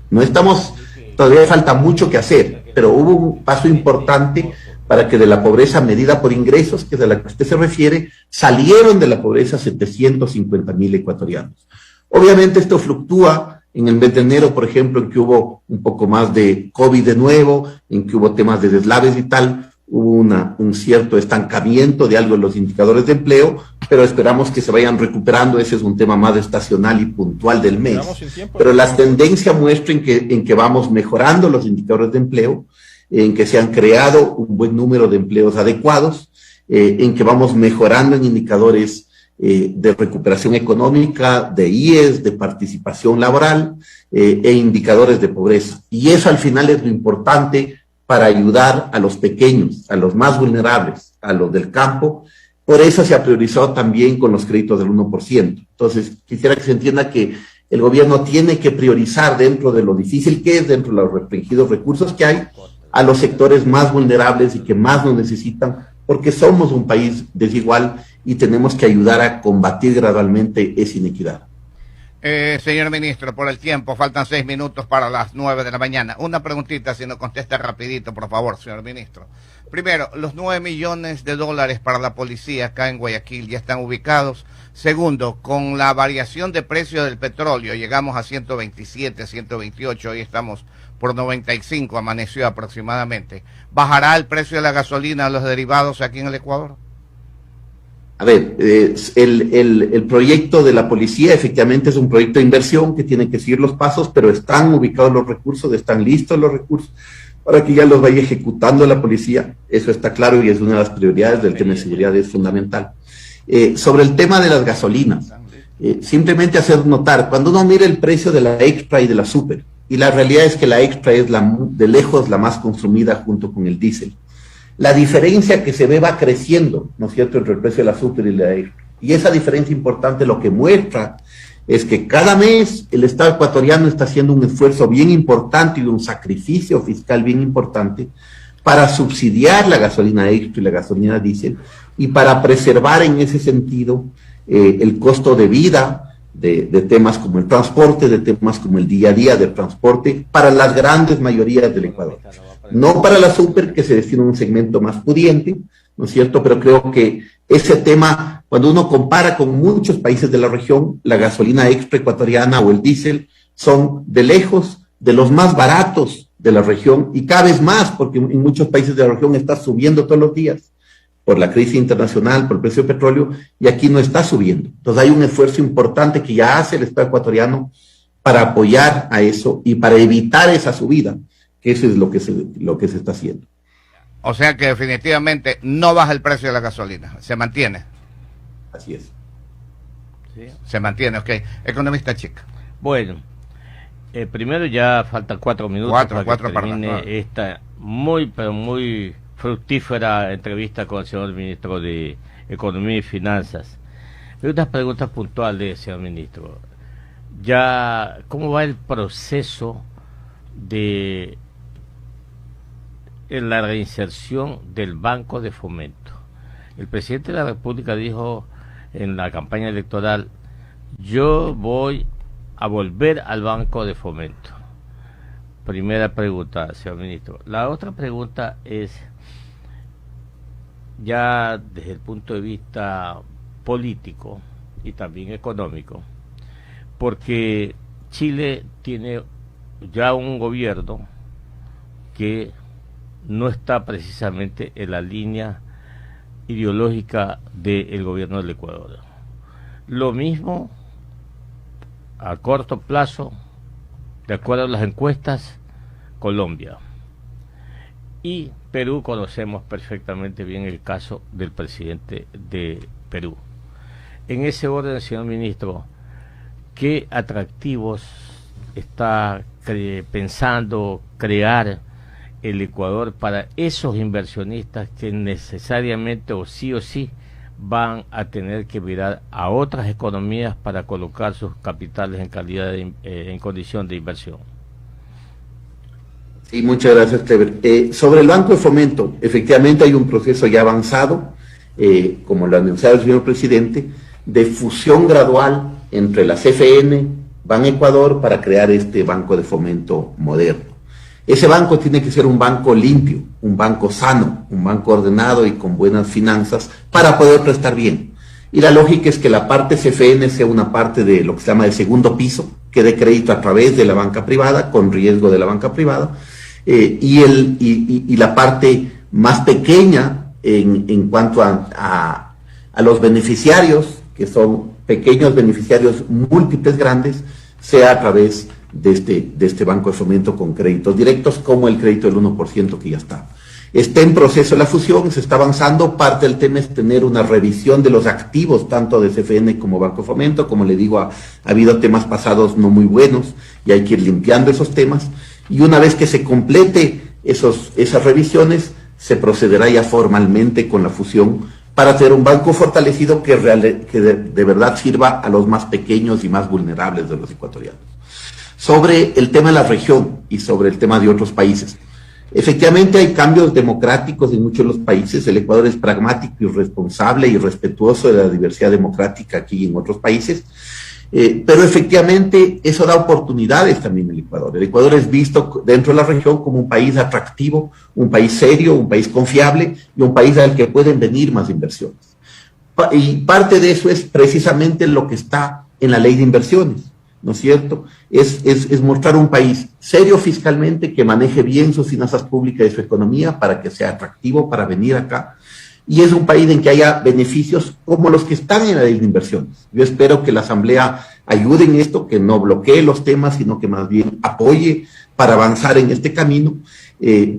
No estamos, todavía falta mucho que hacer, pero hubo un paso importante para que de la pobreza medida por ingresos, que es a la que usted se refiere, salieron de la pobreza 750,000 ecuatorianos. Obviamente esto fluctúa. En el mes de enero, por ejemplo, en que hubo un poco más de COVID de nuevo, en que hubo temas de deslaves y tal, hubo un cierto estancamiento de algo en los indicadores de empleo, pero esperamos que se vayan recuperando. Ese es un tema más estacional y puntual del mes. Pero las tendencias muestran en que vamos mejorando los indicadores de empleo, en que se han creado un buen número de empleos adecuados, en que vamos mejorando en indicadores de recuperación económica, de IES, de participación laboral e indicadores de pobreza. Y eso al final es lo importante para ayudar a los pequeños, a los más vulnerables, a los del campo. Por eso se ha priorizado también con los créditos del 1%. Entonces, quisiera que se entienda que el gobierno tiene que priorizar, dentro de lo difícil que es, dentro de los restringidos recursos que hay, a los sectores más vulnerables y que más nos necesitan, porque somos un país desigual y tenemos que ayudar a combatir gradualmente esa inequidad. Señor ministro, por el tiempo, faltan 6 minutos para las 9 de la mañana. Una preguntita, si nos contesta rapidito, por favor, señor ministro. Primero, los 9 millones de dólares para la policía acá en Guayaquil ya están ubicados. Segundo, con la variación de precio del petróleo, llegamos a 127, 128, hoy estamos por 95, amaneció aproximadamente. ¿Bajará el precio de la gasolina, los derivados aquí en el Ecuador? A ver, el proyecto de la policía efectivamente es un proyecto de inversión que tiene que seguir los pasos, pero están ubicados los recursos, están listos los recursos para que ya los vaya ejecutando la policía. Eso está claro y es una de las prioridades del tema de seguridad, es fundamental. Sobre el tema de las gasolinas, simplemente hacer notar, cuando uno mira el precio de la extra y de la super, y la realidad es que la extra es de lejos la más consumida junto con el diésel, la diferencia que se ve va creciendo, ¿no es cierto?, entre el precio de la super y la extra. Y esa diferencia importante lo que muestra es que cada mes el Estado ecuatoriano está haciendo un esfuerzo bien importante y un sacrificio fiscal bien importante para subsidiar la gasolina extra y la gasolina diésel y para preservar en ese sentido el costo de vida de temas como el transporte, de temas como el día a día del transporte para las grandes mayorías del Ecuador. No para la super, que se destina a un segmento más pudiente, ¿no es cierto? Pero creo que ese tema, cuando uno compara con muchos países de la región, la gasolina extra ecuatoriana o el diésel son de lejos de los más baratos de la región y cada vez más, porque en muchos países de la región está subiendo todos los días por la crisis internacional, por el precio del petróleo, y aquí no está subiendo. Entonces hay un esfuerzo importante que ya hace el Estado ecuatoriano para apoyar a eso y para evitar esa subida. Eso es lo que se está haciendo. O sea que definitivamente no baja el precio de la gasolina, se mantiene. Así es. ¿Sí? Se mantiene, ok. Economista Chica. Bueno, primero ya faltan 4 minutos para que termine esta muy, pero muy fructífera entrevista con el señor ministro de Economía y Finanzas. Hay unas preguntas puntuales, señor ministro. Ya, ¿cómo va el proceso de la reinserción del Banco de Fomento? El presidente de la República dijo en la campaña electoral: yo voy a volver al Banco de Fomento. Primera pregunta, señor ministro. La otra pregunta es, ya desde el punto de vista político y también económico, porque Chile tiene ya un gobierno que no está precisamente en la línea ideológica del gobierno del Ecuador. Lo mismo a corto plazo, de acuerdo a las encuestas, Colombia. y Perú conocemos perfectamente bien el caso del presidente de Perú. En ese orden, señor ministro, ¿qué atractivos está pensando crear el Ecuador para esos inversionistas que necesariamente o sí van a tener que mirar a otras economías para colocar sus capitales en calidad en condición de inversión? Sí, muchas gracias, Clever. Sobre el Banco de Fomento, efectivamente hay un proceso ya avanzado, como lo ha anunciado el señor presidente, de fusión gradual entre la CFN, Ban Ecuador, para crear este Banco de Fomento moderno. Ese banco tiene que ser un banco limpio, un banco sano, un banco ordenado y con buenas finanzas para poder prestar bien. Y la lógica es que la parte CFN sea una parte de lo que se llama el segundo piso, que dé crédito a través de la banca privada, con riesgo de la banca privada, y la parte más pequeña en cuanto a los beneficiarios, que son pequeños beneficiarios múltiples grandes, sea a través de este Banco de Fomento con créditos directos, como el crédito del 1% que ya está. Está en proceso la fusión, se está avanzando. Parte del tema es tener una revisión de los activos, tanto de CFN como Banco de Fomento. Como le digo, ha habido temas pasados no muy buenos y hay que ir limpiando esos temas. Y una vez que se complete esas revisiones, se procederá ya formalmente con la fusión para hacer un banco fortalecido que de verdad sirva a los más pequeños y más vulnerables de los ecuatorianos. Sobre el tema de la región y sobre el tema de otros países. Efectivamente hay cambios democráticos en muchos de los países. El Ecuador es pragmático y responsable y respetuoso de la diversidad democrática aquí y en otros países. Pero efectivamente eso da oportunidades también al Ecuador. El Ecuador es visto dentro de la región como un país atractivo, un país serio, un país confiable y un país al que pueden venir más inversiones. Y parte de eso es precisamente lo que está en la ley de inversiones, ¿no es cierto? Es mostrar un país serio fiscalmente, que maneje bien sus finanzas públicas y su economía para que sea atractivo para venir acá. Y es un país en que haya beneficios como los que están en la ley de inversiones. Yo espero que la Asamblea ayude en esto, que no bloquee los temas, sino que más bien apoye para avanzar en este camino,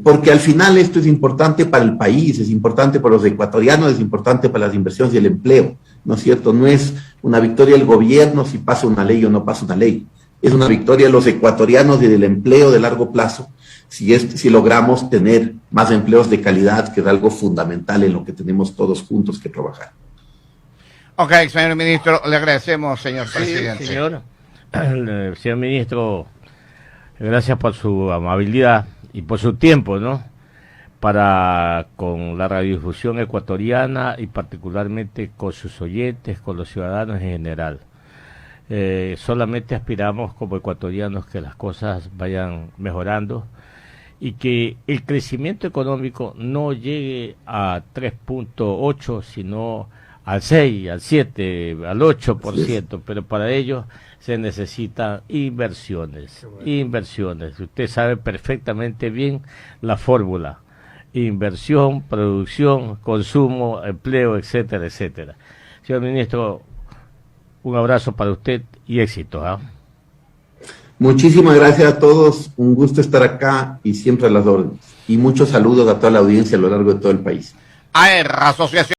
porque al final esto es importante para el país, es importante para los ecuatorianos, es importante para las inversiones y el empleo, ¿no es cierto? No es una victoria del gobierno si pasa una ley o no pasa una ley. Es una victoria de los ecuatorianos y del empleo de largo plazo, si logramos tener más empleos de calidad, que es algo fundamental en lo que tenemos todos juntos que trabajar. Ok, señor ministro, le agradecemos, señor presidente. Señor ministro, gracias por su amabilidad y por su tiempo, ¿no? Para con la radiodifusión ecuatoriana y particularmente con sus oyentes, con los ciudadanos en general. Solamente aspiramos como ecuatorianos que las cosas vayan mejorando y que el crecimiento económico no llegue a 3.8, sino al 6, al 7, al 8%, pero para ello se necesitan inversiones. Usted sabe perfectamente bien la fórmula: inversión, producción, consumo, empleo, etcétera, etcétera. Señor ministro, un abrazo para usted y éxito. Muchísimas gracias a todos, un gusto estar acá y siempre a las órdenes. Y muchos saludos a toda la audiencia a lo largo de todo el país. AER, Asociación